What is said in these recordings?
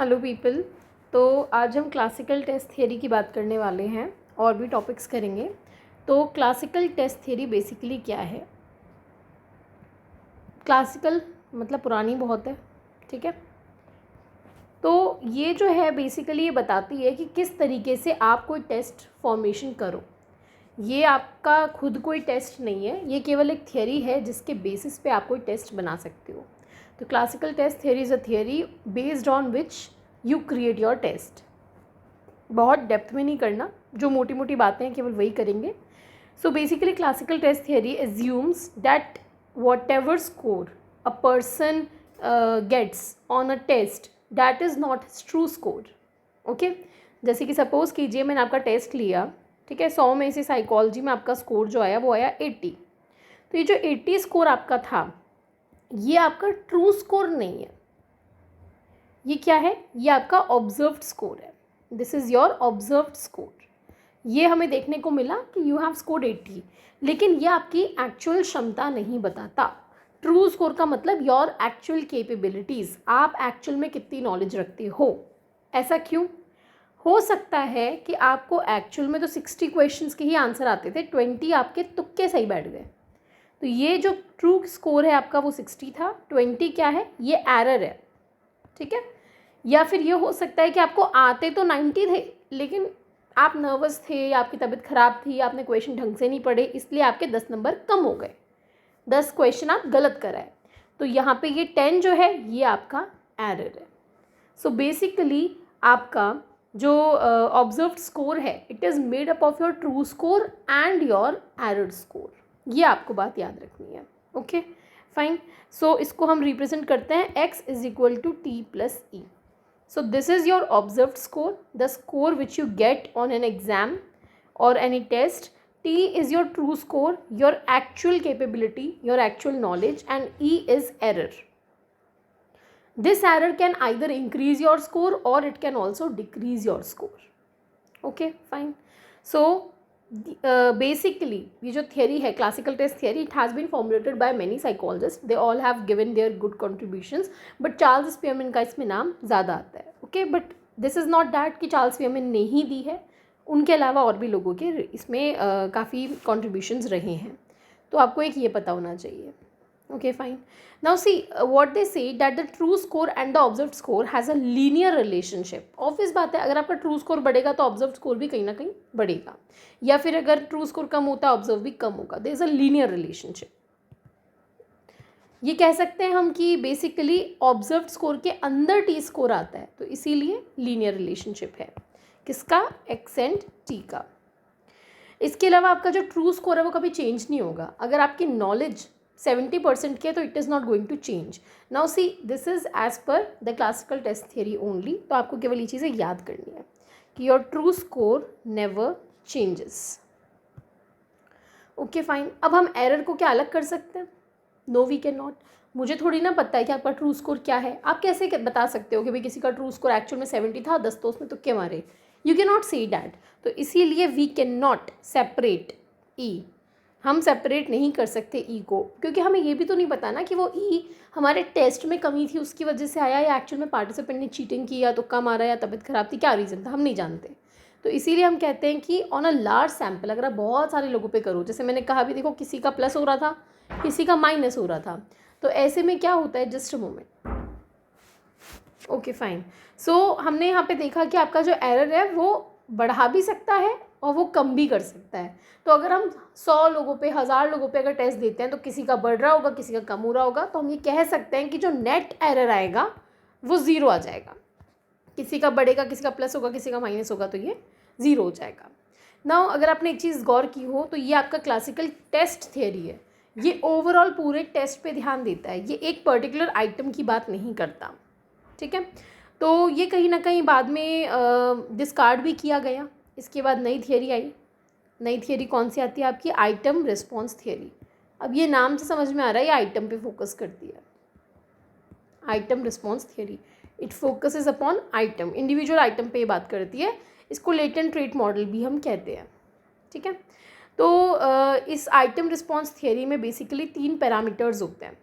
Hello people. तो आज हम क्लासिकल टेस्ट थियरी की बात करने वाले हैं और भी टॉपिक्स करेंगे। तो क्लासिकल टेस्ट थियरी बेसिकली क्या है? क्लासिकल मतलब पुरानी बहुत है, ठीक है। तो ये जो है बेसिकली ये बताती है कि किस तरीके से आप कोई टेस्ट फॉर्मेशन करो। ये आपका खुद कोई टेस्ट नहीं है, ये केवल एक थियरी है जिसके बेसिस पे आप कोई टेस्ट बना सकते हो। तो classical test theory is a theory based on which you create your test. बहुत डेप्थ में नहीं करना, जो मोटी मोटी बातें हैं केवल वही करेंगे। So basically classical test theory assumes that whatever score a person gets on a test that is not true score. Okay, जैसे कि सपोज़ कीजिए मैंने आपका टेस्ट लिया, ठीक है। 100 में से साइकोलॉजी में आपका स्कोर जो आया वो आया 80। तो ये जो 80 स्कोर आपका था ये आपका ट्रू स्कोर नहीं है। ये क्या है? ये आपका ऑब्जर्व्ड स्कोर है। This is your observed score. ये हमें देखने को मिला कि यू हैव स्कोर्ड 80, लेकिन ये आपकी एक्चुअल क्षमता नहीं बताता। ट्रू स्कोर का मतलब योर एक्चुअल कैपेबिलिटीज़, आप एक्चुअल में कितनी नॉलेज रखते हो। ऐसा क्यों? हो सकता है कि आपको एक्चुअल में तो 60 क्वेश्चंस के ही आंसर आते थे, 20 आपके तुक्के सही बैठ गए। तो ये जो ट्रू स्कोर है आपका वो 60 था, 20 क्या है? ये एरर है, ठीक है। या फिर ये हो सकता है कि आपको आते तो 90 थे, लेकिन आप नर्वस थे या आपकी तबीयत ख़राब थी, आपने क्वेश्चन ढंग से नहीं पढ़े, इसलिए आपके 10 नंबर कम हो गए, 10 क्वेश्चन आप गलत कराए। तो यहाँ पे ये 10 जो है ये आपका एरर है। सो बेसिकली आपका जो ऑब्जर्व्ड स्कोर है it is made up of your true score and your error score. ये आपको बात याद रखनी है। Okay fine. सो इसको हम रिप्रेजेंट करते हैं x is equal to T plus E. So this is your observed score, the score which you get on an exam or any test. T is your true score, your actual capability, your actual knowledge, and E is error. This error can either increase your score or it can also decrease your score. Okay, fine. So basically ये जो theory है classical test theory, it has been formulated by many psychologists. They all have given their good contributions, but Charles Spearman का इसमें नाम ज़्यादा आता है। Okay, but this is not that कि Charles Spearman ने ही दी है, उनके अलावा और भी लोगों के इसमें काफ़ी contributions रहे हैं। तो आपको एक ये पता होना चाहिए। Okay, fine. Now see what they say that the true score and the observed score has a linear relationship. Obvious बात है, अगर आपका true score बढ़ेगा तो observed score भी कहीं ना कहीं बढ़ेगा, या फिर अगर true score कम होता है observed भी कम होगा। There is a linear relationship. ये कह सकते हैं हम कि बेसिकली observed score के अंदर t score आता है, तो इसीलिए linear relationship है। किसका? x and t का। इसके अलावा आपका जो ट्रू स्कोर है वो कभी चेंज नहीं होगा। अगर आपकी नॉलेज 70% की है तो it is not going to change. Now see this is as per the classical test theory only. तो आपको केवल ये चीज़ें याद करनी है कि your true score never changes. Okay fine. अब हम एरर को क्या अलग कर सकते हैं? No we can not. मुझे थोड़ी ना पता है कि आपका ट्रू स्कोर क्या है। आप कैसे बता सकते हो कि भाई किसी का ट्रू स्कोर एक्चुअल में 70 था, 10 तो उसमें तुक्के मारे? You can not say that. तो इसीलिए वी कैन नॉट सेपरेट ई। हम सेपरेट नहीं कर सकते ई को, क्योंकि हमें ये भी तो नहीं पता ना कि वो ई हमारे टेस्ट में कमी थी उसकी वजह से आया, या एक्चुअल में पार्टिसिपेंट ने चीटिंग की, या तुक्का मारा, या तबीयत खराब थी, क्या रीज़न था, हम नहीं जानते। तो इसीलिए हम कहते हैं कि ऑन अ लार्ज सैम्पल, अगर आप बहुत सारे लोगों पे करो, जैसे मैंने कहा भी, देखो किसी का प्लस हो रहा था, किसी का माइनस हो रहा था, तो ऐसे में क्या होता है? Just a moment. Okay fine. So हमने यहाँ पे देखा कि आपका जो एरर है वो बढ़ा भी सकता है और वो कम भी कर सकता है। तो अगर हम 100 लोगों पे, 1000 लोगों पे अगर टेस्ट देते हैं तो किसी का बढ़ रहा होगा, किसी का कम हो रहा होगा, तो हम ये कह सकते हैं कि जो नेट एरर आएगा वो ज़ीरो आ जाएगा। किसी का बढ़ेगा, किसी का प्लस होगा, किसी का माइनस होगा, तो ये ज़ीरो हो जाएगा। नाउ अगर आपने एक चीज़ गौर की हो तो ये आपका क्लासिकल टेस्ट थियरी है, ये ओवरऑल पूरे टेस्ट पे ध्यान देता है, ये एक पर्टिकुलर आइटम की बात नहीं करता, ठीक है। तो ये कहीं ना कहीं बाद में डिस्कार्ड भी किया गया। इसके बाद नई थियरी आई। नई थियरी कौन सी आती है आपकी? Item response theory. अब ये नाम से समझ में आ रहा है ये आइटम पे फोकस करती है। Item response theory, it focuses upon item, individual item पे बात करती है। इसको लेटेंट ट्रेट मॉडल भी हम कहते हैं, ठीक है। तो इस आइटम रिस्पॉन्स थियरी में बेसिकली 3 पैरामीटर्स होते हैं।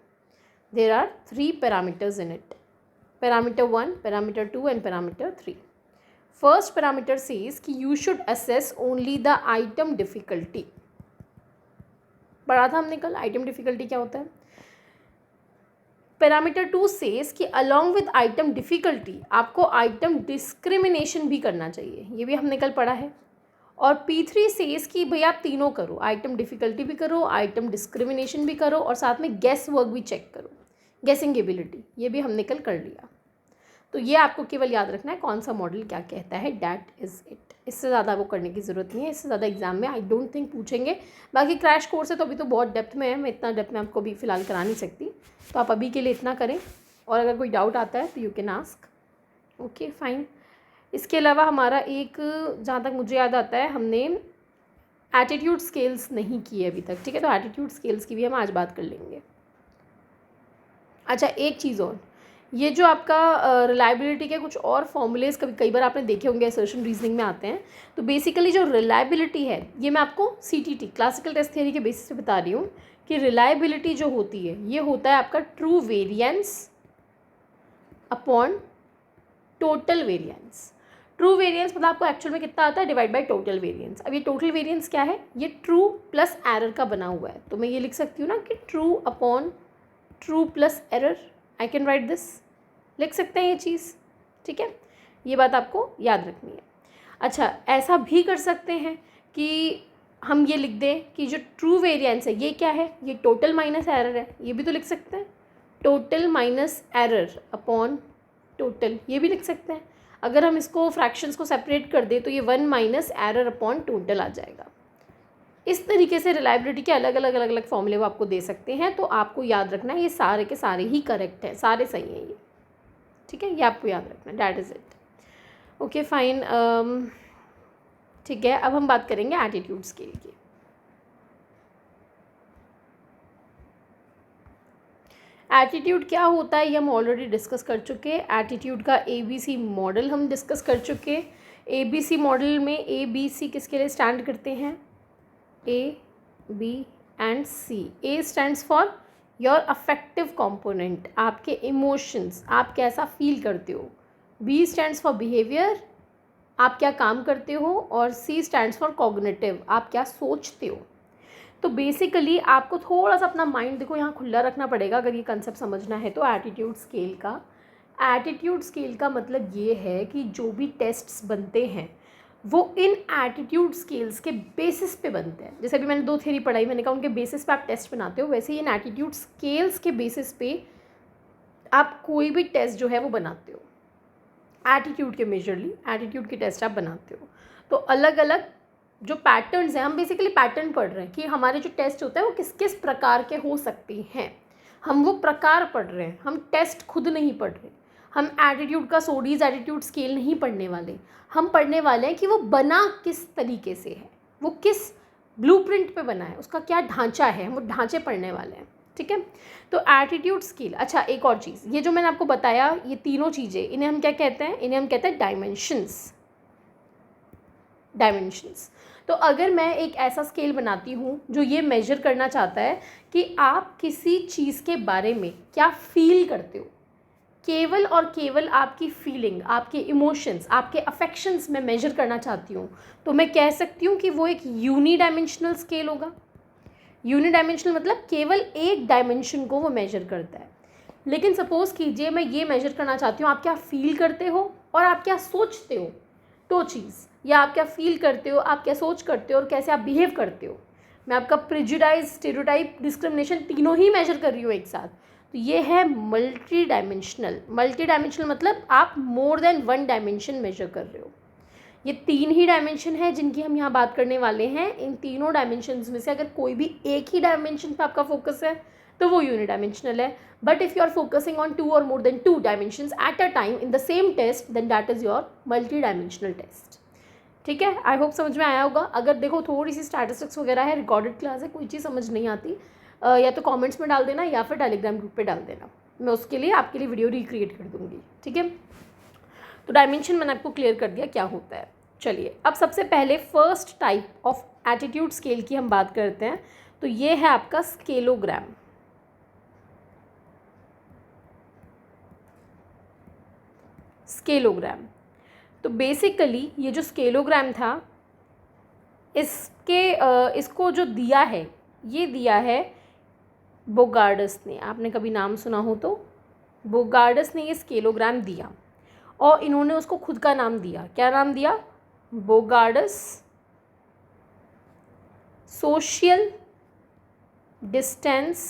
There are 3 parameters in it. Parameter 1, parameter 2 and parameter 3. First parameter says कि you should assess only the item difficulty. पढ़ा था हमने कल आइटम डिफ़िकल्टी क्या होता है. पैरामीटर 2 सेज कि अलॉन्ग विद आइटम डिफ़िकल्टी आपको आइटम डिस्क्रिमिनेशन भी करना चाहिए, ये भी हमने कल पढ़ा है. और P3 सेज कि भाई आप तीनों करो, आइटम डिफ़िकल्टी भी करो, आइटम डिस्क्रिमिनेशन भी करो और साथ में गेस वर्क भी चेक करो, गेसिंग एबिलिटी, ये भी हमने कल कर लिया. तो ये आपको केवल याद रखना है कौन सा मॉडल क्या कहता है, डैट इज़ इट. इससे ज़्यादा वो करने की ज़रूरत नहीं है, इससे ज़्यादा एग्जाम में आई डोंट थिंक पूछेंगे. बाकी क्रैश कोर्स है तो अभी तो बहुत डेप्थ में है, मैं इतना डेप्थ में आपको अभी फ़िलहाल करा नहीं सकती, तो आप अभी के लिए इतना करें और अगर कोई डाउट आता है तो you can ask. Okay fine. इसके अलावा हमारा एक, जहाँ तक मुझे याद आता है, हमने एटीट्यूड स्केल्स नहीं किए अभी तक, ठीक है. तो एटीट्यूड स्केल्स की भी हम आज बात कर लेंगे. अच्छा, एक चीज़ और, ये जो आपका रिलायबिलिटी के कुछ और फॉर्मूलेज कई बार आपने देखे होंगे, असर्शन रीजनिंग में आते हैं. तो बेसिकली जो रिलायबिलिटी है, ये मैं आपको CTT क्लासिकल टेस्ट थियरी के बेसिस पे बता रही हूँ कि रिलायबिलिटी जो होती है ये होता है आपका true variance upon total variance. True variance मतलब आपको एक्चुअल में कितना आता है, डिवाइड बाय टोटल वेरिएंस. अब ये टोटल वेरिएंस क्या है, ये ट्रू प्लस एरर का बना हुआ है, तो मैं ये लिख सकती हूँ ना कि true upon true plus error. I can write this, लिख सकते हैं ये चीज़, ठीक है. ये बात आपको याद रखनी है. अच्छा, ऐसा भी कर सकते हैं कि हम ये लिख दें कि जो ट्रू वेरिएंस है ये क्या है, ये टोटल माइनस एरर है, ये भी तो लिख सकते हैं. Total minus error upon total, ये भी लिख सकते हैं. अगर हम इसको फ्रैक्शंस को सेपरेट कर दें तो ये 1 माइनस एरर अपॉन टोटल आ जाएगा. इस तरीके से रिलायबिलिटी के अलग अलग फॉर्मूले वो आपको दे सकते हैं. तो आपको याद रखना है ये सारे के सारे ही करेक्ट हैं, सारे सही हैं ये, ठीक है. ये आपको याद रखना है, that is it. Okay fine. ठीक है, अब हम बात करेंगे एटीट्यूड स्केल की. एटीट्यूड क्या होता है ये हम ऑलरेडी डिस्कस कर चुके हैं. एटीट्यूड का ABC मॉडल हम डिस्कस कर चुके हैं. ABC मॉडल में ABC किसके लिए स्टैंड करते हैं, A, B and C. A stands for your affective component, आपके इमोशंस, आप कैसा फील करते हो. B स्टैंड्स फॉर बिहेवियर, आप क्या काम करते हो. और C स्टैंड्स फॉर कॉग्निटिव, आप क्या सोचते हो. तो बेसिकली आपको थोड़ा सा अपना माइंड देखो यहाँ खुला रखना पड़ेगा अगर ये कंसेप्ट समझना है. तो एटीट्यूड स्केल का मतलब ये है कि जो भी टेस्ट्स बनते हैं वो इन एटीट्यूड स्केल्स के बेसिस पे बनते हैं. जैसे अभी मैंने 2 थ्योरी पढ़ाई, मैंने कहा उनके बेसिस पे आप टेस्ट बनाते हो, वैसे ही इन एटीट्यूड स्केल्स के बेसिस पे आप कोई भी टेस्ट जो है वो बनाते हो. एटीट्यूड के मेजरली एटीट्यूड के टेस्ट आप बनाते हो. तो अलग अलग जो पैटर्न्स हैं, हम बेसिकली पैटर्न पढ़ रहे हैं कि हमारे जो टेस्ट होता है वो किस किस प्रकार के हो सकते हैं. हम वो प्रकार पढ़ रहे हैं, हम टेस्ट खुद नहीं पढ़ रहे. हम एटीट्यूड का सोडीज एटीट्यूड स्केल नहीं पढ़ने वाले. हम पढ़ने वाले हैं कि वो बना किस तरीके से है, वो किस ब्लूप्रिंट पे बना है, उसका क्या ढांचा है, हम वो ढांचे पढ़ने वाले हैं, ठीक है. तो एटीट्यूड स्केल. अच्छा, एक और चीज़, ये जो मैंने आपको बताया ये तीनों चीज़ें, इन्हें हम क्या कहते हैं, इन्हें हम कहते हैं डायमेंशंस. तो अगर मैं एक ऐसा स्केल बनाती हूँ जो ये मेजर करना चाहता है कि आप किसी चीज़ के बारे में क्या फील करते हो, केवल और केवल आपकी फीलिंग, आपके इमोशंस, आपके अफेक्शंस में मेजर करना चाहती हूँ, तो मैं कह सकती हूँ कि वो एक यूनिडायमेंशनल स्केल होगा. यूनिडायमेंशनल मतलब केवल एक डायमेंशन को वो मेजर करता है. लेकिन सपोज़ कीजिए मैं ये मेजर करना चाहती हूँ आप क्या फील करते हो और आप क्या सोचते हो, दो चीज़, या आप क्या फील करते हो, आप क्या सोच करते हो और कैसे आप बिहेव करते हो. मैं आपका प्रेजुडाइज, स्टेरियोटाइप, डिस्क्रिमिनेशन तीनों ही मेजर कर रही हूँ एक साथ. तो ये है मल्टी डायमेंशनल. मतलब आप मोर देन 1 डायमेंशन मेजर कर रहे हो. ये 3 ही डायमेंशन है जिनकी हम यहाँ बात करने वाले हैं. इन तीनों डायमेंशंस में से अगर कोई भी एक ही डायमेंशन पे आपका फोकस है तो वो यूनिडायमेंशनल है. But if you are focusing on 2 और more than 2 dimensions at a time in the same test, then that is your multidimensional test. ठीक है, आई होप समझ में आया होगा. अगर देखो थोड़ी सी स्टैटिस्टिक्स वगैरह है, रिकॉर्डेड क्लास है, कोई चीज़ समझ नहीं आती या तो कमेंट्स में डाल देना या फिर टेलीग्राम ग्रुप पे डाल देना, मैं उसके लिए आपके लिए वीडियो रिक्रिएट कर दूँगी. ठीक है, तो डायमेंशन मैंने आपको क्लियर कर दिया क्या होता है. चलिए अब सबसे पहले first type of attitude scale की हम बात करते हैं. तो ये है आपका स्केलोग्राम. स्केलोग्राम। तो बेसिकली ये जो स्केलोग्राम था, इसको जो दिया है, ये दिया है बोगार्डस ने। आपने कभी नाम सुना हो तो, बोगार्डस ने ये स्केलोग्राम दिया और इन्होंने उसको खुद का नाम दिया। क्या नाम दिया? Bogardus social distance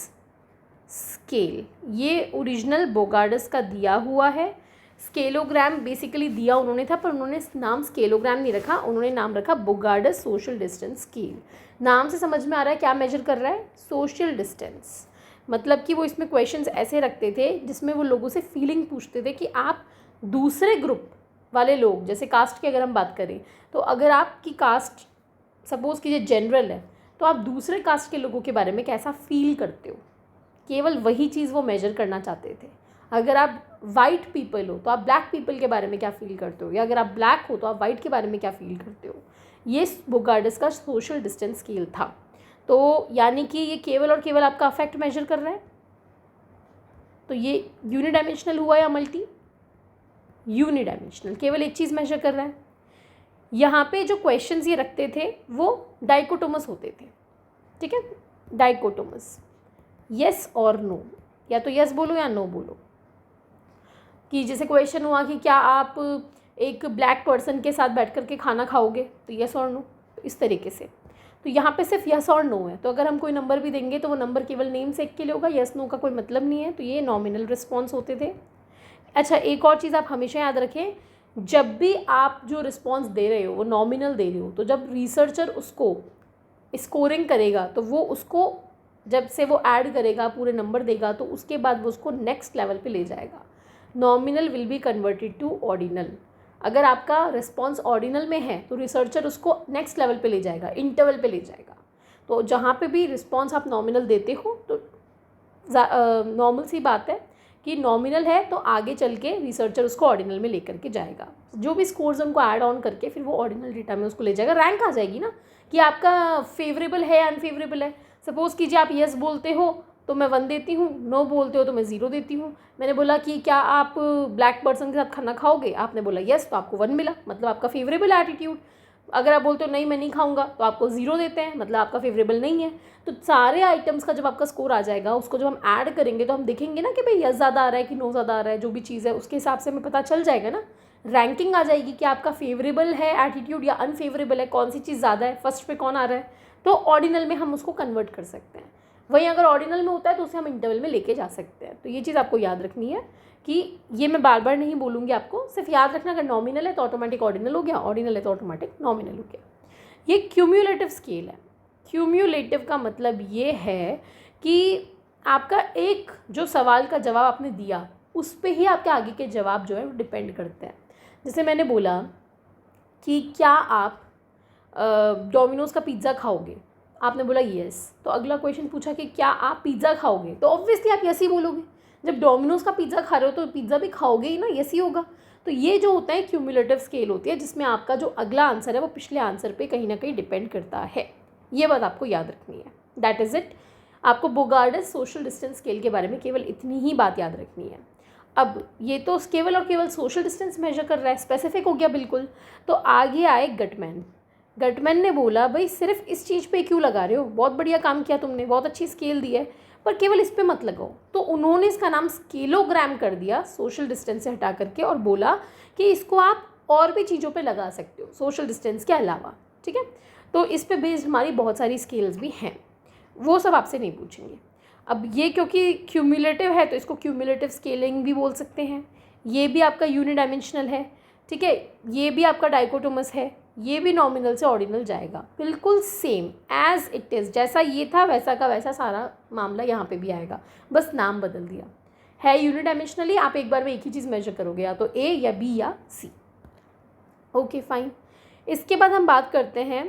scale. ये ओरिजिनल बोगार्डस का दिया हुआ है। स्केलोग्राम बेसिकली दिया उन्होंने था, पर उन्होंने नाम स्केलोग्राम नहीं रखा, उन्होंने नाम रखा बोगार्डस सोशल डिस्टेंस स्केल। नाम से समझ में आ रहा है क्या मेजर कर रहा है? Social distance. मतलब कि वो इसमें क्वेश्चंस ऐसे रखते थे जिसमें वो लोगों से फीलिंग पूछते थे कि आप दूसरे ग्रुप वाले लोग, जैसे कास्ट की अगर हम बात करें, तो अगर आपकी कास्ट सपोज़ कीजिए जनरल है, तो आप दूसरे कास्ट के लोगों के बारे में कैसा फील करते हो, केवल वही चीज़ वो मेजर करना चाहते थे। अगर आप वाइट पीपल हो तो आप ब्लैक पीपल के बारे में क्या फ़ील करते हो, या अगर आप ब्लैक हो तो आप वाइट के बारे में क्या फ़ील करते हो। ये बोगार्डस का सोशल डिस्टेंस स्केल था। तो यानी कि ये केवल और केवल आपका अफेक्ट मेजर कर रहा है। तो ये यूनिडायमेंशनल हुआ या मल्टी? यूनिडायमेंशनल, केवल एक चीज़ मेजर कर रहा है। यहाँ पे जो क्वेश्चंस ये रखते थे वो डाइकोटोमस होते थे, ठीक है, डाइकोटोमस, यस और नो, या तो यस बोलो या नो बोलो। कि जैसे क्वेश्चन हुआ कि क्या आप एक ब्लैक पर्सन के साथ बैठ कर के खाना खाओगे, तो यस और नो, तो इस तरीके से। तो यहाँ पे सिर्फ यस और नो है, तो अगर हम कोई नंबर भी देंगे तो वो नंबर केवल नेम से एक के लिए होगा, यस नो का कोई मतलब नहीं है। तो ये नॉमिनल रिस्पॉन्स होते थे। अच्छा, एक और चीज़ आप हमेशा याद रखें, जब भी आप जो रिस्पॉन्स दे रहे हो वो नॉमिनल दे रहे हो, तो जब रिसर्चर उसको स्कोरिंग करेगा तो वो उसको जब से वो ऐड करेगा, पूरे नंबर देगा, तो उसके बाद वो उसको नेक्स्ट लेवल पे ले जाएगा। Nominal will be converted to ordinal. अगर आपका रिस्पॉन्स ऑर्डिनल में है तो रिसर्चर उसको नेक्स्ट लेवल पे ले जाएगा, इंटरवल पे ले जाएगा। तो जहाँ पे भी रिस्पॉन्स आप नॉमिनल देते हो तो नॉर्मल सी बात है कि नॉमिनल है तो आगे चल के रिसर्चर उसको ऑर्डिनल में लेकर के जाएगा। जो भी स्कोर्स उनको ऐड ऑन करके फिर वो ऑर्डिनल डेटा में उसको ले जाएगा। रैंक आ जाएगी ना कि आपका फेवरेबल है या अनफेवरेबल है। सपोज़ कीजिए आप येस बोलते हो तो मैं 1 देती हूँ, नो बोलते हो तो मैं 0 देती हूँ। मैंने बोला कि क्या आप ब्लैक पर्सन के साथ खाना खाओगे, आपने बोला येस, तो आपको 1 मिला, मतलब आपका फेवरेबल एटीट्यूड। अगर आप बोलते हो नहीं मैं नहीं खाऊंगा, तो आपको 0 देते हैं, मतलब आपका फेवरेबल नहीं है। तो सारे आइटम्स का जब आपका स्कोर आ जाएगा, उसको जब हम ऐड करेंगे तो हम देखेंगे ना कि भाई यस ज़्यादा आ रहा है कि नो ज़्यादा आ रहा है, जो भी चीज़ है उसके हिसाब से हमें पता चल जाएगा ना। रैंकिंग आ जाएगी कि आपका फेवरेबल है एटीट्यूड या अनफेवरेबल है, कौन सी चीज़ ज़्यादा है, फर्स्ट पे कौन आ रहा है। तो ऑर्डिनल में हम उसको कन्वर्ट कर सकते हैं। वहीं अगर ऑर्डिनल में होता है तो उसे हम इंटरवल में लेके जा सकते हैं। तो ये चीज़ आपको याद रखनी है कि ये मैं बार बार नहीं बोलूँगी आपको, सिर्फ याद रखना अगर नॉमिनल है तो ऑटोमेटिक ऑर्डिनल हो गया, ऑर्डिनल है तो ऑटोमेटिक नॉमिनल हो गया। ये क्यूम्युलेटिव स्केल है। क्यूम्युलेटिव का मतलब ये है कि आपका एक जो सवाल का जवाब आपने दिया उस पे ही आपके आगे के जवाब जो है वो डिपेंड करते हैं। जैसे मैंने बोला कि क्या आप डोमिनोज़ का पिज़्ज़ा खाओगे, आपने बोला येस, तो अगला क्वेश्चन पूछा कि क्या आप पिज़्ज़ा खाओगे, तो ऑब्वियसली आप यस ही बोलोगे। जब डोमिनोज़ का पिज़्ज़ा खा रहे हो तो पिज़्ज़ा भी खाओगे ही ना, यस ही होगा। तो ये जो होता है क्यूमुलेटिव स्केल होती है, जिसमें आपका जो अगला आंसर है वो पिछले आंसर पे कहीं ना कहीं डिपेंड करता है। ये बात आपको याद रखनी है। That is it. आपको बोगार्डस सोशल डिस्टेंस स्केल के बारे में केवल इतनी ही बात याद रखनी है। अब ये तो केवल और केवल सोशल डिस्टेंस मेजर कर रहा है, स्पेसिफिक हो गया बिल्कुल। तो आगे आए गटमैन। गटमैन ने बोला भाई सिर्फ इस चीज़ पे क्यों लगा रहे हो, बहुत बढ़िया काम किया तुमने, बहुत अच्छी स्केल दी है, पर केवल इस पे मत लगाओ। तो उन्होंने इसका नाम स्केलोग्राम कर दिया सोशल डिस्टेंस से हटा करके, और बोला कि इसको आप और भी चीज़ों पे लगा सकते हो सोशल डिस्टेंस के अलावा, ठीक है। तो इस पे बेस्ड हमारी बहुत सारी स्केल्स भी हैं, वो सब आपसे नहीं पूछेंगे। अब ये क्योंकि क्यूमुलेटिव है तो इसको क्यूमुलेटिव स्केलिंग भी बोल सकते हैं। ये भी आपका यूनिडायमेंशनल है, ठीक है, ये भी आपका डाइकोटोमस है, ये भी नॉमिनल से ऑर्डिनल जाएगा, बिल्कुल सेम एज इट इज़, जैसा ये था वैसा का वैसा सारा मामला यहाँ पे भी आएगा, बस नाम बदल दिया है। यूनिडायमेंशनली आप एक बार में एक ही चीज़ मेजर करोगे, या तो ए या बी या सी। Okay fine. इसके बाद हम बात करते हैं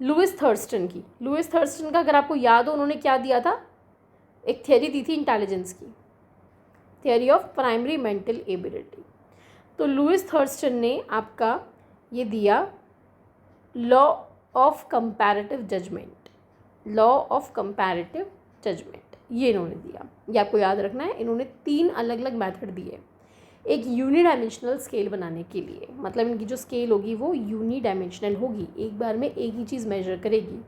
लुइस थर्स्टन की। लुइस थर्स्टन का अगर आपको याद हो, उन्होंने क्या दिया था, एक थियरी दी थी इंटेलिजेंस की, theory of primary mental ability. तो लुइस थर्स्टन ने आपका ये दिया law of comparative judgement. Law of comparative judgement ये इन्होंने दिया, ये आपको याद रखना है। इन्होंने 3 अलग अलग मेथड दिए एक यूनिडायमेंशनल स्केल बनाने के लिए, मतलब इनकी जो स्केल होगी वो यूनिडायमेंशनल होगी, एक बार में एक ही चीज़ मेजर करेगी।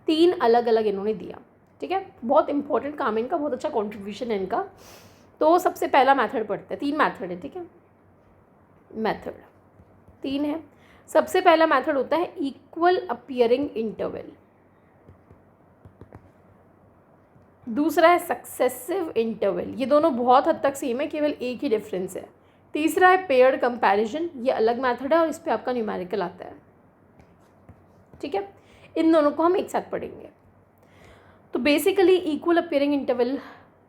3 अलग अलग इन्होंने दिया, ठीक है। बहुत इंपॉर्टेंट काम है इनका, बहुत अच्छा कॉन्ट्रीब्यूशन है इनका। तो सबसे पहला मेथड पढ़ते हैं, 3 मेथड है, ठीक है। मेथड 3 है। सबसे पहला मेथड होता है इक्वल अपीयरिंग इंटरवल, दूसरा है सक्सेसिव इंटरवल, ये दोनों बहुत हद तक सेम है, केवल एक ही डिफरेंस है। तीसरा है पेयर्ड कंपैरिजन, ये अलग मेथड है और इस पे आपका न्यूमेरिकल आता है, ठीक है। इन दोनों को हम एक साथ पढ़ेंगे। तो बेसिकली इक्वल अपीयरिंग इंटरवल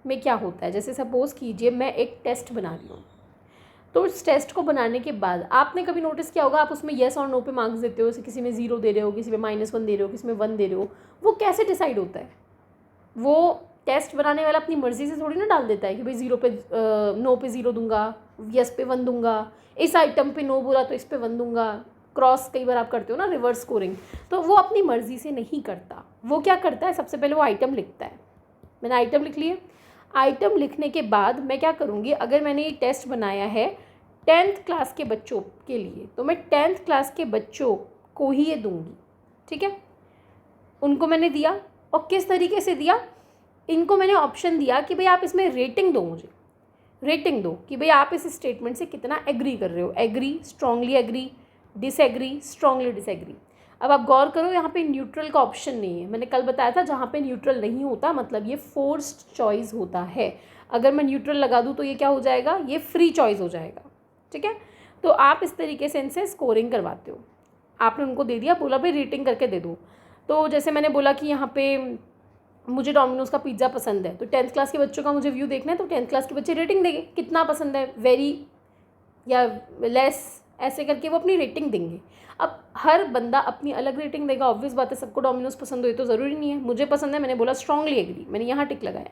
में क्या होता है, जैसे सपोज कीजिए मैं एक टेस्ट बना रही हूँ, तो उस टेस्ट को बनाने के बाद आपने कभी नोटिस किया होगा, आप उसमें येस और नो पे मार्क्स देते हो, किसी में 0 दे रहे हो, किसी में -1 दे रहे हो, किसी में 1 दे रहे हो। वो कैसे डिसाइड होता है? वो टेस्ट बनाने वाला अपनी मर्ज़ी से थोड़ी ना डाल देता है कि भाई 0 पे नो पे 0 दूंगा, यस पे 1 दूंगा, इस आइटम पे नो बोला तो इस पे 1 दूंगा। क्रॉस कई बार आप करते हो ना, रिवर्स स्कोरिंग, तो वो अपनी मर्ज़ी से नहीं करता। वो क्या करता है, सबसे पहले वो आइटम लिखता है। मैंने आइटम लिख लिए, आइटम लिखने के बाद मैं क्या करूँगी, अगर मैंने ये टेस्ट बनाया है 10th क्लास के बच्चों के लिए, तो मैं 10th क्लास के बच्चों को ही ये दूंगी, ठीक है। उनको मैंने दिया, और किस तरीके से दिया, इनको मैंने ऑप्शन दिया कि भाई आप इसमें रेटिंग दो, मुझे रेटिंग दो कि भाई आप इस स्टेटमेंट से कितना एग्री कर रहे हो। Agree, strongly agree, disagree, strongly disagree. अब आप गौर करो, यहाँ पे न्यूट्रल का ऑप्शन नहीं है। मैंने कल बताया था जहाँ पे न्यूट्रल नहीं होता मतलब ये फोर्स्ड चॉइस होता है। अगर मैं न्यूट्रल लगा दूँ तो ये क्या हो जाएगा, ये फ्री चॉइस हो जाएगा, ठीक है। तो आप इस तरीके से इनसे स्कोरिंग करवाते हो। आपने उनको दे दिया, बोला भाई रेटिंग करके दे दो। तो जैसे मैंने बोला कि यहाँ पे मुझे डोमिनोज़ का पिज़्ज़ा पसंद है, तो 10th क्लास के बच्चों का मुझे व्यू देखना है, तो 10th क्लास के बच्चे रेटिंग देंगे, कितना पसंद है, वेरी या लेस, ऐसे करके वो अपनी रेटिंग देंगे। अब हर बंदा अपनी अलग रेटिंग देगा, ऑब्वियस बात है। सबको डोमिनोज़ पसंद हो तो ज़रूरी नहीं है। मुझे पसंद है, मैंने बोला स्ट्रांगली एग्री, मैंने यहाँ टिक लगाया,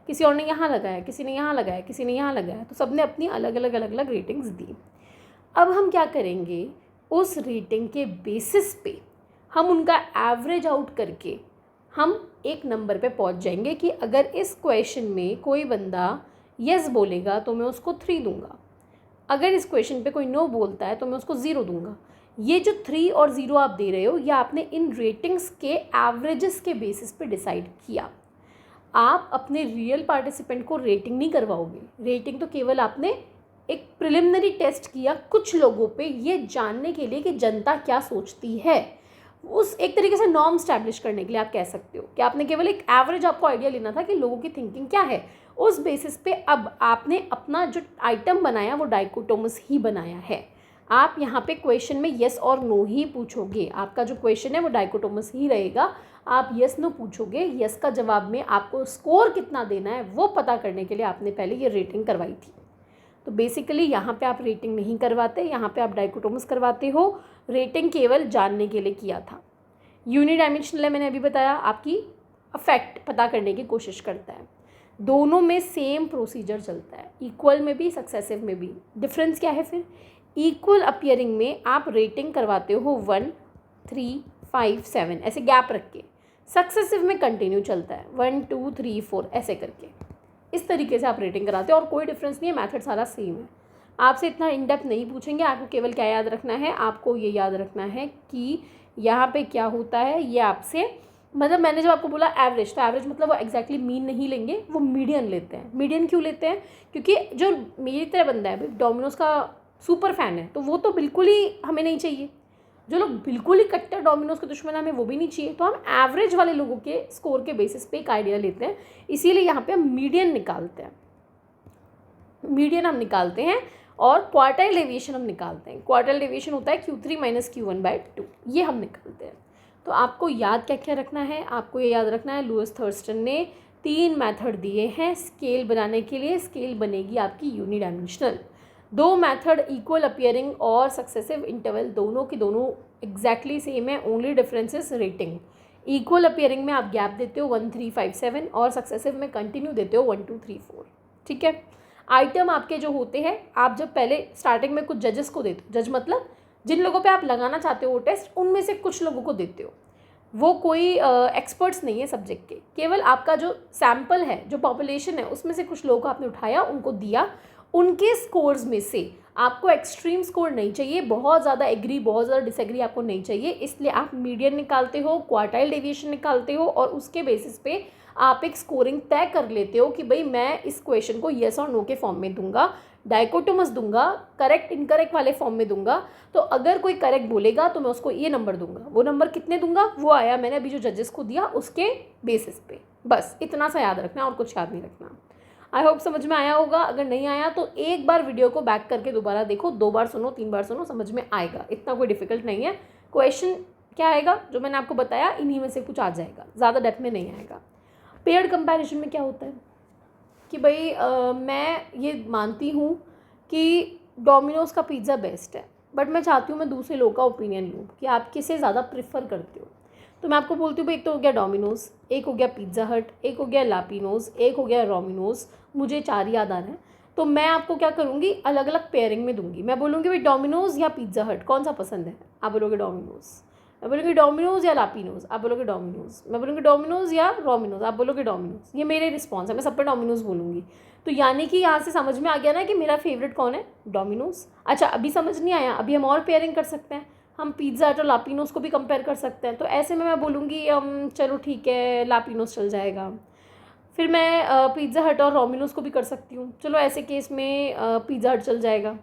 किसी और ने यहाँ लगाया, किसी ने यहाँ लगाया, किसी ने यहाँ लगाया, तो सब ने अपनी अलग अलग रेटिंग्स दी। अब हम क्या करेंगे, उस रेटिंग के बेसिस पे हम उनका एवरेज आउट करके हम एक नंबर पे पहुंच जाएंगे कि अगर इस क्वेश्चन में कोई बंदा यस बोलेगा तो मैं उसको 3 दूंगा, अगर इस क्वेश्चन पे कोई नो बोलता है तो मैं उसको 0 दूंगा। ये जो 3 और 0 आप दे रहे हो, ये आपने इन रेटिंग्स के एवरेजेस के बेसिस पे डिसाइड किया। आप अपने रियल पार्टिसिपेंट को रेटिंग नहीं करवाओगे। रेटिंग तो केवल आपने एक प्रिलिमिनरी टेस्ट किया कुछ लोगों पे, ये जानने के लिए कि जनता क्या सोचती है, उस एक तरीके से नॉर्म स्टैब्लिश करने के लिए आप कह सकते हो कि आपने केवल एक एवरेज आपको आइडिया लेना था कि लोगों की थिंकिंग क्या है। उस बेसिस पे अब आपने अपना जो आइटम बनाया वो डाइकोटोमस ही बनाया है। आप यहाँ पे क्वेश्चन में येस और नो ही पूछोगे, आपका जो क्वेश्चन है वो डाइकोटोमस ही रहेगा। आप येस नो पूछोगे, येस का जवाब में आपको स्कोर कितना देना है वो पता करने के लिए आपने पहले ये रेटिंग करवाई थी। तो बेसिकली यहाँ पे आप रेटिंग नहीं करवाते, यहाँ पे आप डाइकोटोमस करवाते हो। रेटिंग केवल जानने के लिए किया था। यूनिडायमेंशनल है, मैंने अभी बताया, आपकी अफेक्ट पता करने की कोशिश करता है। दोनों में सेम प्रोसीजर चलता है, इक्वल में भी सक्सेसिव में भी। डिफरेंस क्या है फिर, इक्वल अपीयरिंग में आप रेटिंग करवाते हो 1, 3, 5, 7 ऐसे गैप रख के। सक्सेसिव में कंटिन्यू चलता है 1, 2, 3, 4 ऐसे करके। इस तरीके से आप रेटिंग कराते हो और कोई डिफरेंस नहीं है, मेथड सारा सेम है। आपसे इतना इन डेप्थ नहीं पूछेंगे, आपको केवल क्या याद रखना है, आपको ये याद रखना है कि यहाँ पे क्या होता है। ये आपसे मतलब मैंने जब आपको बोला एवरेज, तो एवरेज मतलब वो एग्जैक्टली मीन नहीं लेंगे, वो मीडियन लेते हैं। मीडियन क्यों लेते हैं, क्योंकि जो मेरी तरह बंदा है, डोमिनोज़ का सुपर फैन है, तो वो तो बिल्कुल ही हमें नहीं चाहिए। जो लोग बिल्कुल ही कट्टर डोमिनोज़ के दुश्मन, हमें वो भी नहीं चाहिए। तो हम एवरेज वाले लोगों के स्कोर के बेसिस पे एक आइडिया लेते हैं, इसीलिए यहाँ पे हम मीडियन निकालते हैं। मीडियन हम निकालते हैं और क्वार्टाइल डेविएशन हम निकालते हैं। क्वार्टाइल डेविएशन होता है Q3 - Q1/2, ये हम निकालते हैं। तो आपको याद क्या क्या रखना है, आपको ये याद रखना है लुईस थर्स्टन ने 3 मेथड दिए हैं स्केल बनाने के लिए। स्केल बनेगी आपकी यूनिडायमेंशनल। 2 मेथड इक्वल अपीयरिंग और सक्सेसिव इंटरवल, दोनों की दोनों एग्जैक्टली सेम है, only difference is rating. Equal appearing में आप गैप देते हो 1, 3, 5, 7 और सक्सेसिव में कंटिन्यू देते हो 1, 2, 3, 4, ठीक है। आइटम आपके जो होते हैं, आप जब पहले स्टार्टिंग में कुछ जजेस को देते हो, जज मतलब जिन लोगों पे आप लगाना चाहते हो टेस्ट, उनमें से कुछ लोगों को देते हो। वो कोई एक्सपर्ट्स नहीं है सब्जेक्ट के, केवल आपका जो सैम्पल है, जो पॉपुलेशन है, उसमें से कुछ लोगों को आपने उठाया, उनको दिया उनके स्कोर्स में से आपको एक्सट्रीम स्कोर नहीं चाहिए, बहुत ज़्यादा एग्री बहुत ज़्यादा डिसएग्री आपको नहीं चाहिए, इसलिए आप मीडियन निकालते हो, क्वार्टाइल डेविएशन निकालते हो और उसके बेसिस पे आप एक स्कोरिंग तय कर लेते हो कि भाई मैं इस क्वेश्चन को येस और नो के फॉर्म में दूंगा, डाइकोटोमस दूंगा, करेक्ट इनकरेक्ट वाले फॉर्म में दूंगा। तो अगर कोई करेक्ट बोलेगा तो मैं उसको ये नंबर दूंगा, वो नंबर कितने दूंगा, वो आया मैंने अभी जो जजेस को दिया उसके बेसिस पे। बस इतना सा याद रखना और कुछ याद नहीं रखना। आई होप समझ में आया होगा, अगर नहीं आया तो एक बार वीडियो को बैक करके दोबारा देखो, 2 बार सुनो 3 बार सुनो, समझ में आएगा, इतना कोई डिफिकल्ट नहीं है। क्वेश्चन क्या आएगा जो मैंने आपको बताया इन्हीं में से कुछ आ जाएगा, ज़्यादा डेप्थ में नहीं आएगा। पेयर्ड कंपैरिजन में क्या होता है कि भाई मैं ये मानती हूँ कि डोमिनोज़ का पिज़्ज़ा बेस्ट है, बट मैं चाहती हूँ मैं दूसरे लोगों का ओपिनियन लूँ कि आप किसे ज़्यादा प्रेफर करते हो। तो मैं आपको बोलती हूँ भाई एक तो हो गया डोमिनोज़, एक हो गया पिज़्ज़ा हट, एक हो गया लापिनोज़, एक हो गया रोमिनोज़, मुझे 4 याद आ रहे हैं। तो मैं आपको क्या करूँगी, अलग अलग पेयरिंग में दूंगी। मैं बोलूँगी भाई डोमिनोज़ या पिज़्ज़ा हट कौन सा पसंद है, आप बोलोगे डोमिनोज़। मैं बोलूँगी डोमिनोज़ या लापिनोज़, आप बोलोगे डोमिनोज़। मैं बोलूँगी डोमिनोज़ या रोमिनोज़, आप बोलोगे डोमिनोज़। ये मेरे रिस्पॉन्स है, मैं सब पे डोमिनोज़ बोलूँगी। तो यानी कि यहाँ से समझ में आ गया ना कि मेरा फेवरेट कौन है, डोमिनोज़। अच्छा अभी समझ नहीं आया, अभी हम और पेयरिंग कर सकते हैं, हम पिज़्ज़ा हट और लापिनोज़ को भी कंपेयर कर सकते हैं। तो ऐसे में मैं बोलूँगी चलो ठीक है लापिनोज़ चल जाएगा। फिर मैं पिज़्ज़ा हट और रोमिनोज़ को भी कर सकती हूँ, चलो ऐसे केस में पिज़्ज़ा हट चल जाएगा,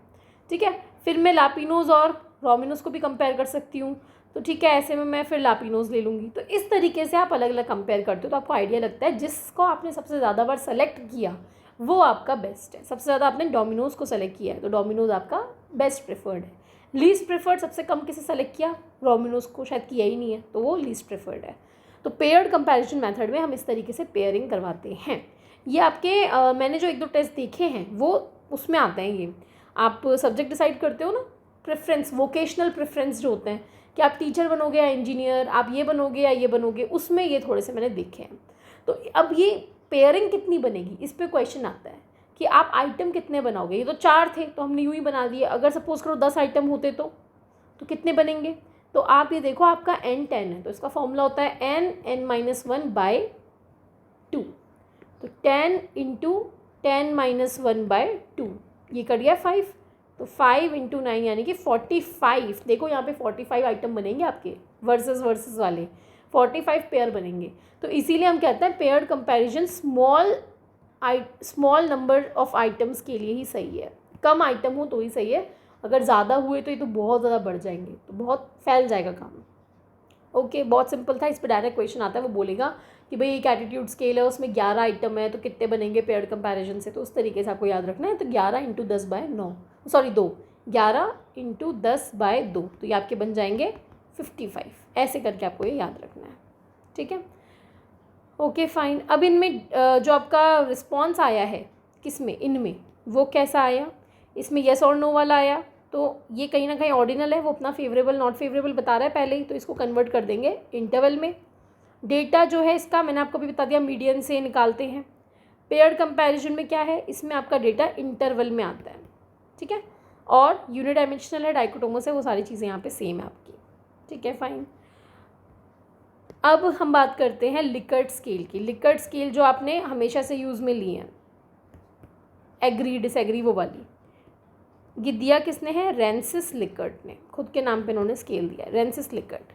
ठीक है। फिर मैं लापिनोज़ और रोमिनोज़ को भी कंपेयर कर सकती हूँ, तो ठीक है ऐसे में मैं फिर लापिनोज़ ले लूँगी। तो इस तरीके से आप अलग अलग कंपेयर करते हो तो आपको आइडिया लगता है जिसको आपने सबसे ज़्यादा बार सेलेक्ट किया वो आपका बेस्ट है। सबसे ज़्यादा आपने डोमिनोज़ को सेलेक्ट किया है तो डोमिनोज़ आपका बेस्ट प्रेफर्ड है। लीस्ट प्रेफर्ड सबसे कम किसे सेलेक्ट किया, रोमिनोज़ को शायद किया ही नहीं है, तो वो लीस्ट प्रेफर्ड है। तो पेयर्ड कंपैरिजन मेथड में हम इस तरीके से पेयरिंग करवाते हैं। ये आपके मैंने जो 1-2 टेस्ट देखे हैं वो उसमें आते हैं। ये आप सब्जेक्ट डिसाइड करते हो ना, प्रेफरेंस, वोकेशनल प्रेफरेंस जो होते हैं कि आप टीचर बनोगे या इंजीनियर, आप ये बनोगे या ये बनोगे, उसमें ये थोड़े से मैंने देखे हैं। तो अब ये पेयरिंग कितनी बनेगी इस पर क्वेश्चन आता है कि आप आइटम कितने बनाओगे। ये तो 4 थे तो हमने यूँ ही बना दिए, अगर सपोज करो 10 आइटम होते तो कितने बनेंगे। तो आप ये देखो आपका n 10 है तो इसका फॉर्मूला होता है n(n-1/2). तो 10 × 10-1/2 ये कट गया 5, तो 5 × 9 यानी कि 45। देखो यहाँ पे 45 आइटम बनेंगे आपके वर्सेस वाले 45 पेयर बनेंगे। तो इसीलिए हम कहते हैं paired comparison small number of items के लिए ही सही है। कम आइटम हो तो ही सही है, अगर ज़्यादा हुए तो ये तो बहुत ज़्यादा बढ़ जाएंगे तो बहुत फैल जाएगा काम। ओके बहुत सिंपल था, इस पर डायरेक्ट क्वेश्चन आता है, वो बोलेगा कि भाई एक एटीट्यूड स्केल है उसमें 11 आइटम है तो कितने बनेंगे पेयर्ड कंपैरिजन से। तो उस तरीके से आपको याद रखना है। तो 11 × 10/9 सॉरी 2 11 × 10/2 तो ये आपके बन जाएंगे 55। ऐसे करके आपको ये याद रखना है, ठीक है। Okay fine. अब इनमें जो आपका रिस्पॉन्स आया है किसमें, इनमें वो कैसा आया, इसमें येस और नो वाला आया तो ये कहीं ना कहीं ऑर्डिनल है, वो अपना फेवरेबल नॉट फेवरेबल बता रहा है पहले ही, तो इसको कन्वर्ट कर देंगे इंटरवल में। डेटा जो है इसका मैंने आपको भी बता दिया मीडियन से निकालते हैं। पेयर्ड कंपैरिजन में क्या है, इसमें आपका डेटा इंटरवल में आता है, ठीक है, और यूनिडायमेंशनल है, डाइकोटोमस है, वो सारी चीज़ें यहाँ पे सेम है आपकी, ठीक है फाइन। अब हम बात करते हैं लिकर्ट स्केल की। लिकर्ट स्केल जो आपने हमेशा से यूज़ में ली है, एग्री डिसएग्री वो वाली, ये दिया किसने है, रेंसिस लिकर्ट ने, खुद के नाम पे उन्होंने स्केल दिया रेंसिस लिकर्ट।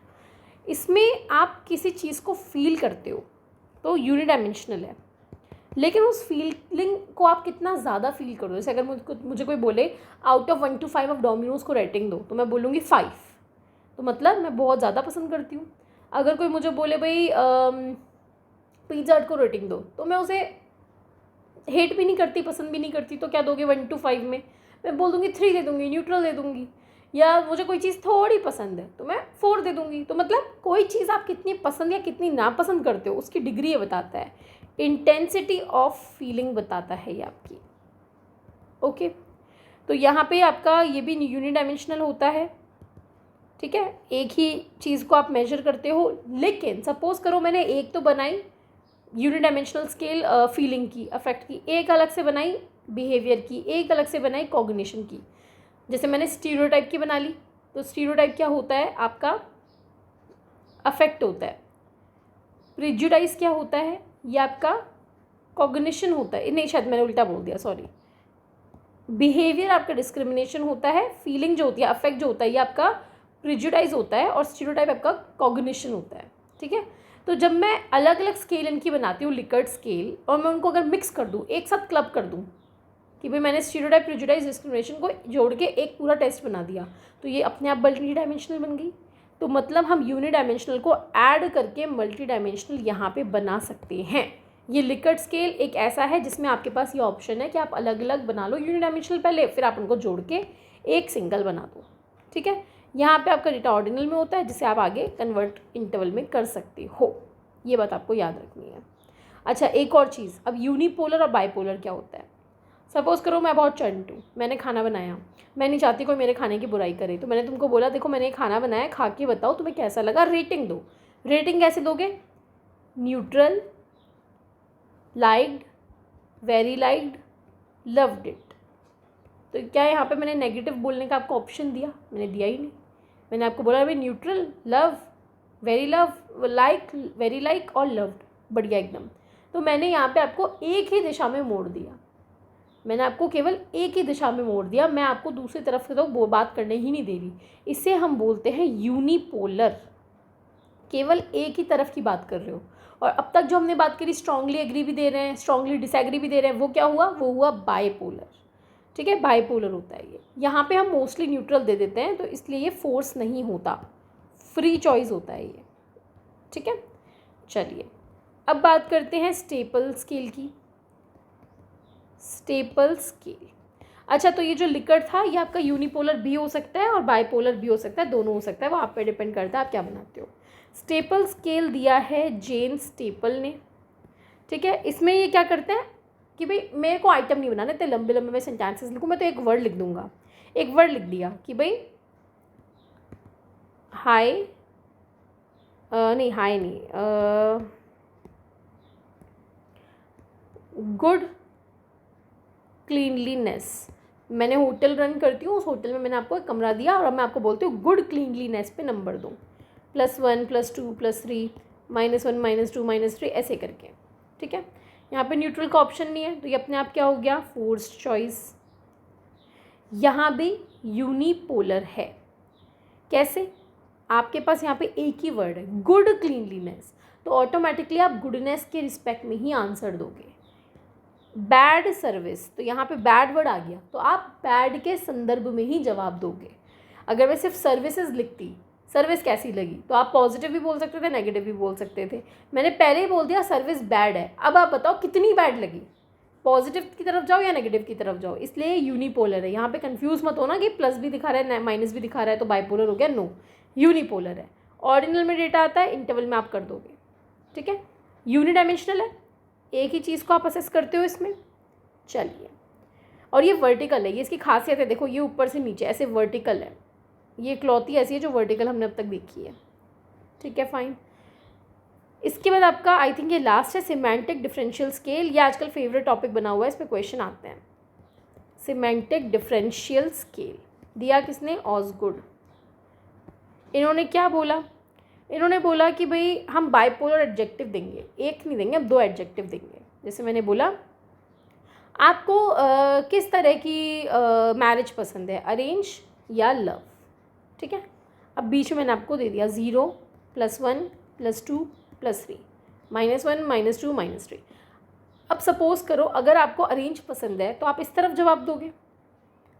इसमें आप किसी चीज़ को फील करते हो तो यूनिडायमेंशनल है, लेकिन उस फीलिंग को आप कितना ज़्यादा फील करो। जैसे अगर मुझे कोई बोले out of 1 to 5 of Domino's को रेटिंग दो तो मैं बोलूँगी 5, तो मतलब मैं बहुत ज़्यादा पसंद करती हूँ। अगर कोई मुझे बोले भाई पिज़्ज़ा हट को रेटिंग दो तो मैं उसे हेट भी नहीं करती, पसंद भी नहीं करती, तो क्या दोगे 1 to 5 में, मैं बोल दूँगी 3 दे दूँगी, न्यूट्रल दे दूँगी। या मुझे कोई चीज़ थोड़ी पसंद है तो मैं 4 दे दूँगी। तो मतलब कोई चीज़ आप कितनी पसंद या कितनी नापसंद करते हो उसकी डिग्री ये बताता है, इंटेंसिटी ऑफ फीलिंग बताता है ये आपकी। ओके तो यहाँ पे आपका ये भी यूनिडायमेंशनल होता है, ठीक है, एक ही चीज़ को आप मेजर करते हो। लेकिन सपोज करो मैंने एक तो बनाई यूनिडायमेंशनल स्केल फीलिंग की, अफेक्ट की, एक अलग से बनाई बिहेवियर की, एक अलग से बनाई कॉग्निशन की। जैसे मैंने स्टीरियोटाइप की बना ली, तो स्टीरियोटाइप क्या होता है आपका, अफेक्ट होता है। प्रिजुडाइज क्या होता है, ये आपका कॉग्निशन होता है। नहीं शायद मैंने उल्टा बोल दिया, सॉरी, बिहेवियर आपका डिस्क्रिमिनेशन होता है, फीलिंग जो होती है, अफेक्ट जो होता है, ये आपका प्रिजुडाइज होता है, और स्टीरियोटाइप आपका कॉग्निशन होता है। ठीक है, तो जब मैं अलग अलग स्केल इनकी बनाती हूँ, लिकर्ट स्केल, और मैं उनको अगर मिक्स कर दूँ, एक साथ क्लब कर दूँ कि भाई मैंने स्टीरियोटाइप, प्रिजुडाइज, डिस्क्रिमिनेशन को जोड़ के एक पूरा टेस्ट बना दिया, तो ये अपने आप मल्टी डायमेंशनल बन गई। तो मतलब हम यूनि डायमेंशनल को ऐड करके मल्टी डायमेंशनल यहाँ पे बना सकते हैं। ये लिकर्ट स्केल एक ऐसा है जिसमें आपके पास ये ऑप्शन है कि आप अलग अलग बना लो यूनि डायमेंशनल पहले, फिर आप उनको जोड़ के एक सिंगल बना दो। ठीक है, यहाँ पे आपका डेटा ऑर्डिनल में होता है, जिसे आप आगे कन्वर्ट इंटरवल में कर सकते हो। ये बात आपको याद रखनी है। अच्छा, एक और चीज़, अब यूनिपोलर और बाइपोलर क्या होता है। सपोज़ करो मैं बहुत चंट हूँ, मैंने खाना बनाया, मैं नहीं चाहती कोई मेरे खाने की बुराई करे, तो मैंने तुमको बोला देखो मैंने खाना बनाया, खा के बताओ तुम्हें कैसा लगा, रेटिंग दो। रेटिंग कैसे दोगे? Neutral, liked, very liked, loved it. तो क्या यहाँ पे मैंने नेगेटिव बोलने का आपको ऑप्शन दिया? मैंने दिया ही नहीं। मैंने आपको बोला भाई neutral, love, very love, like, very like और लव्ड, बढ़िया एकदम। तो मैंने यहाँ पे आपको एक ही दिशा में मोड़ दिया, मैंने आपको केवल एक ही दिशा में मोड़ दिया, मैं आपको दूसरी तरफ से तो वो बात करने ही नहीं दे रही। इसे हम बोलते हैं यूनिपोलर, केवल एक ही तरफ की बात कर रहे हो। और अब तक जो हमने बात करी, स्ट्रांगली एग्री भी दे रहे हैं, स्ट्रांगली डिसएग्री भी दे रहे हैं, वो क्या हुआ? वो हुआ बाइपोलर। ठीक है, बाइपोलर होता है ये। यहाँ पे हम मोस्टली न्यूट्रल दे देते हैं, तो इसलिए ये फोर्स नहीं होता, फ्री चॉइस होता है ये। ठीक है, चलिए अब बात करते हैं स्टेपल स्केल की। स्टेपल स्केल, अच्छा, तो ये जो लिकर्ट था ये आपका यूनिपोलर भी हो सकता है और बाइपोलर भी हो सकता है, दोनों हो सकता है, वो आप पे डिपेंड करता है आप क्या बनाते हो। स्टेपल स्केल दिया है जेन स्टेपल ने। ठीक है, इसमें ये क्या करते हैं कि भाई मेरे को आइटम नहीं बनाने, इतने लंबे लंबे मैं सेंटेंसेस लिखूँ, मैं तो एक वर्ड लिख दूंगा। एक वर्ड लिख दिया कि भाई हाय, नहीं हाय नहीं, गुड क्लीनलीनेस। मैंने होटल रन करती हूँ, उस होटल में मैंने आपको एक कमरा दिया और अब मैं आपको बोलती हूँ गुड क्लीनलीनेस पे नंबर दो, +1 +2 +3 -1 -2 -3 ऐसे करके। ठीक है, यहाँ पे न्यूट्रल का ऑप्शन नहीं है, तो ये अपने आप क्या हो गया? Forced choice. यहाँ भी यूनिपोलर है। कैसे? आपके पास यहाँ पे एक ही वर्ड है, गुड क्लीनलीनेस, तो ऑटोमेटिकली आप गुडनेस के रिस्पेक्ट में ही आंसर दोगे। बैड सर्विस, तो यहाँ पे बैड वर्ड आ गया, तो आप बैड के संदर्भ में ही जवाब दोगे। अगर मैं सिर्फ सर्विसेज लिखती, सर्विस कैसी लगी, तो आप पॉजिटिव भी बोल सकते थे, नेगेटिव भी बोल सकते थे। मैंने पहले ही बोल दिया सर्विस बैड है, अब आप बताओ कितनी बैड लगी, पॉजिटिव की तरफ जाओ या नेगेटिव की तरफ जाओ। इसलिए यूनिपोलर है। यहाँ पे कंफ्यूज मत होना कि प्लस भी दिखा रहा है माइनस भी दिखा रहा है तो बाइपोलर हो गया, नो, यूनिपोलर है। ऑर्डिनल में डेटा आता है, इंटरवल में आप कर दोगे। ठीक है, यूनिडायमेंशनल है, एक ही चीज़ को आप असेस करते हो इसमें। चलिए, और ये वर्टिकल है, ये इसकी खासियत है, देखो ये ऊपर से नीचे ऐसे वर्टिकल है, ये क्लॉथ ही ऐसी है जो वर्टिकल हमने अब तक देखी है। ठीक है, फाइन। इसके बाद आपका आई थिंक ये लास्ट है, सिमेंटिक डिफरेंशियल स्केल। ये आजकल फेवरेट टॉपिक बना हुआ है, इस पर क्वेश्चन आते हैं। सिमेंटिक डिफरेंशियल स्केल दिया किसने? ऑसगुड। इन्होंने क्या बोला? इन्होंने बोला कि भाई हम बाइपोलर एडजेक्टिव देंगे, एक नहीं देंगे, हम 2 एडजेक्टिव देंगे। जैसे मैंने बोला आपको किस तरह की मैरिज पसंद है, अरेंज या लव। ठीक है, अब बीच में मैंने आपको दे दिया 0 +1 +2 +3 -1 -2 -3। अब सपोज़ करो अगर आपको अरेंज पसंद है तो आप इस तरफ जवाब दोगे,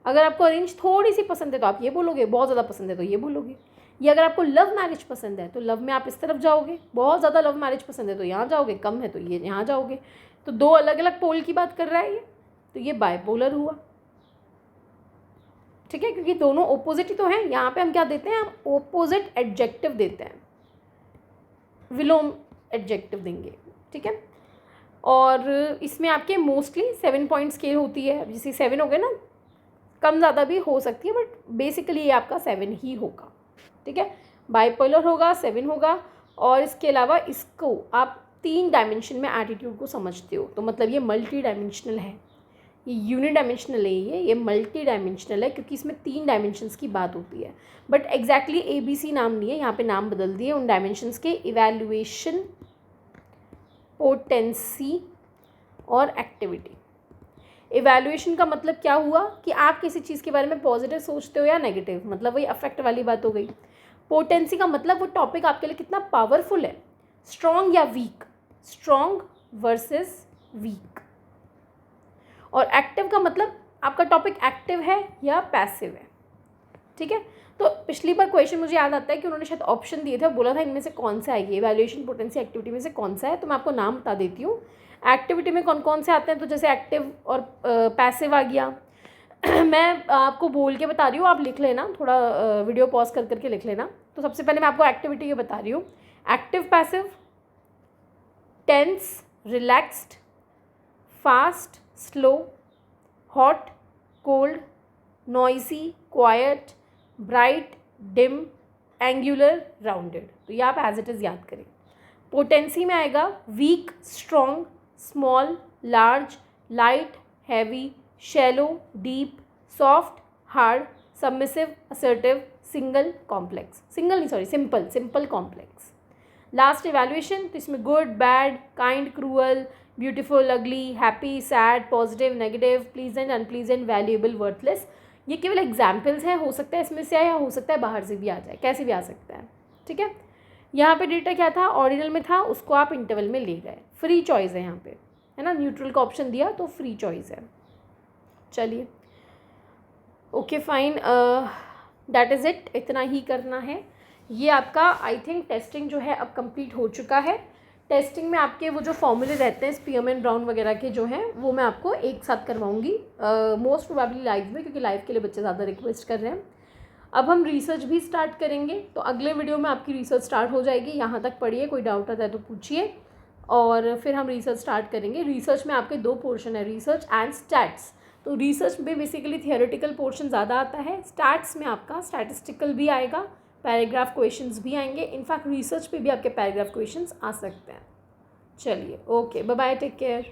अगर आपको अरेंज थोड़ी सी पसंद है तो आप ये बोलोगे, बहुत ज़्यादा पसंद है तो ये बोलोगे। या अगर आपको लव मैरिज पसंद है तो लव में आप इस तरफ जाओगे, बहुत ज़्यादा लव मैरिज पसंद है तो यहाँ जाओगे, कम है तो ये यहाँ जाओगे। तो 2 अलग अलग पोल की बात कर रहा है ये, तो ये बाइपोलर हुआ। ठीक है, क्योंकि दोनों ओपोजिट ही तो हैं। यहाँ पे हम क्या देते हैं? हम ओपोजिट एडजेक्टिव देते हैं, विलोम एडजेक्टिव देंगे। ठीक है, और इसमें आपके मोस्टली 7 पॉइंट स्केल होती है, जैसे 7 हो गए ना, कम ज़्यादा भी हो सकती है बट बेसिकली ये आपका 7 ही होगा। ठीक है, बाइपोलर होगा, 7 होगा, और इसके अलावा इसको आप 3 डायमेंशन में एटीट्यूड को समझते हो, तो मतलब ये मल्टी डायमेंशनल है, ये यूनिडायमेंशनल है, ये मल्टी डायमेंशनल है, क्योंकि इसमें 3 डायमेंशंस की बात होती है। बट एग्जैक्टली ABC नाम नहीं है, यहाँ पे नाम बदल दिए उन डायमेंशंस के, इवैल्यूएशन, पोटेंसी और एक्टिविटी। इवैल्यूएशन का मतलब क्या हुआ कि आप किसी चीज़ के बारे में पॉजिटिव सोचते हो या नेगेटिव, मतलब वही अफेक्ट वाली बात हो गई। पोटेंसी का मतलब वो टॉपिक आपके लिए कितना पावरफुल है, स्ट्रॉन्ग या वीक, स्ट्रॉन्ग वर्सेस वीक। और एक्टिव का मतलब आपका टॉपिक एक्टिव है या पैसिव है, ठीक है। तो पिछली बार क्वेश्चन मुझे याद आता है कि उन्होंने शायद ऑप्शन दिए थे और बोला था इनमें से कौन सा है, ये इवैल्यूएशन पोटेंसी एक्टिविटी में से कौन सा है। तो मैं आपको नाम बता देती हूँ। एक्टिविटी में कौन कौन से आते हैं, तो जैसे एक्टिव और पैसिव आ गया। मैं आपको बोल के बता रही हूँ, आप लिख लेना, थोड़ा वीडियो पॉज कर करके लिख लेना। तो सबसे पहले मैं आपको एक्टिविटी के बता रही हूँ। Active passive, tense relaxed, fast slow, hot cold, noisy quiet, bright dim, angular rounded. तो ये आप एज इट इज़ याद करें। पोटेंसी में आएगा weak, strong, small, large, light, heavy, shallow, deep, soft, hard, submissive, assertive, single, complex, single नहीं sorry simple, simple complex. Last evaluation, तो इसमें good, bad, kind, cruel, beautiful, ugly, happy, sad, positive, negative, pleasant, unpleasant, valuable, worthless. ये केवल examples हैं, हो सकता है इसमें से आए या हो सकता है बाहर से भी आ जाए, कैसे भी आ सकता है, ठीक है। यहाँ पे डेटा क्या था, ऑर्डिनल में था, उसको आप इंटरवल में ले गए। फ्री चॉइस है यहाँ पे, है ना, न्यूट्रल का ऑप्शन दिया तो फ्री चॉइस है। चलिए okay fine, that is it, इतना ही करना है। ये आपका आई थिंक टेस्टिंग जो है अब कंप्लीट हो चुका है। टेस्टिंग में आपके वो जो फॉर्मूले रहते हैं स्पीयरमैन ब्राउन वगैरह के जो हैं वो मैं आपको एक साथ करवाऊंगी, मोस्ट प्रोबेबली लाइव में, क्योंकि लाइव के लिए बच्चे ज़्यादा रिक्वेस्ट कर रहे हैं। अब हम रिसर्च भी स्टार्ट करेंगे, तो अगले वीडियो में आपकी रिसर्च स्टार्ट हो जाएगी। यहाँ तक पढ़िए, कोई डाउट आता है तो पूछिए, और फिर हम रिसर्च स्टार्ट करेंगे। रिसर्च में आपके 2 पोर्शन है, रिसर्च एंड स्टैट्स। तो रिसर्च में बेसिकली थियोरेटिकल पोर्शन ज़्यादा आता है, स्टैट्स में आपका स्टैटिस्टिकल भी आएगा, पैराग्राफ क्वेश्चंस भी आएंगे। इनफैक्ट रिसर्च पे भी आपके पैराग्राफ क्वेश्चंस आ सकते हैं। चलिए okay, bye bye, take care.